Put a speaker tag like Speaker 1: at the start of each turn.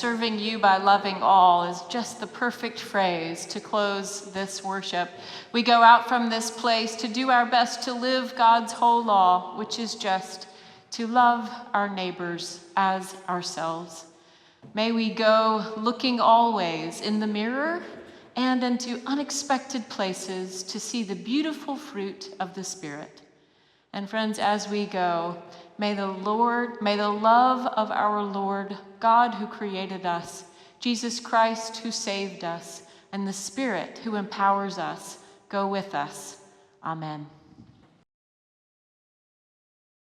Speaker 1: serving you by loving all is just the perfect phrase to close this worship. We go out from this place to do our best to live God's whole law, which is just to love our neighbors as ourselves. May we go looking always in the mirror and into unexpected places to see the beautiful fruit of the Spirit. And friends, as we go, may the love of our Lord, God who created us, Jesus Christ who saved us, and the Spirit who empowers us go with us. Amen.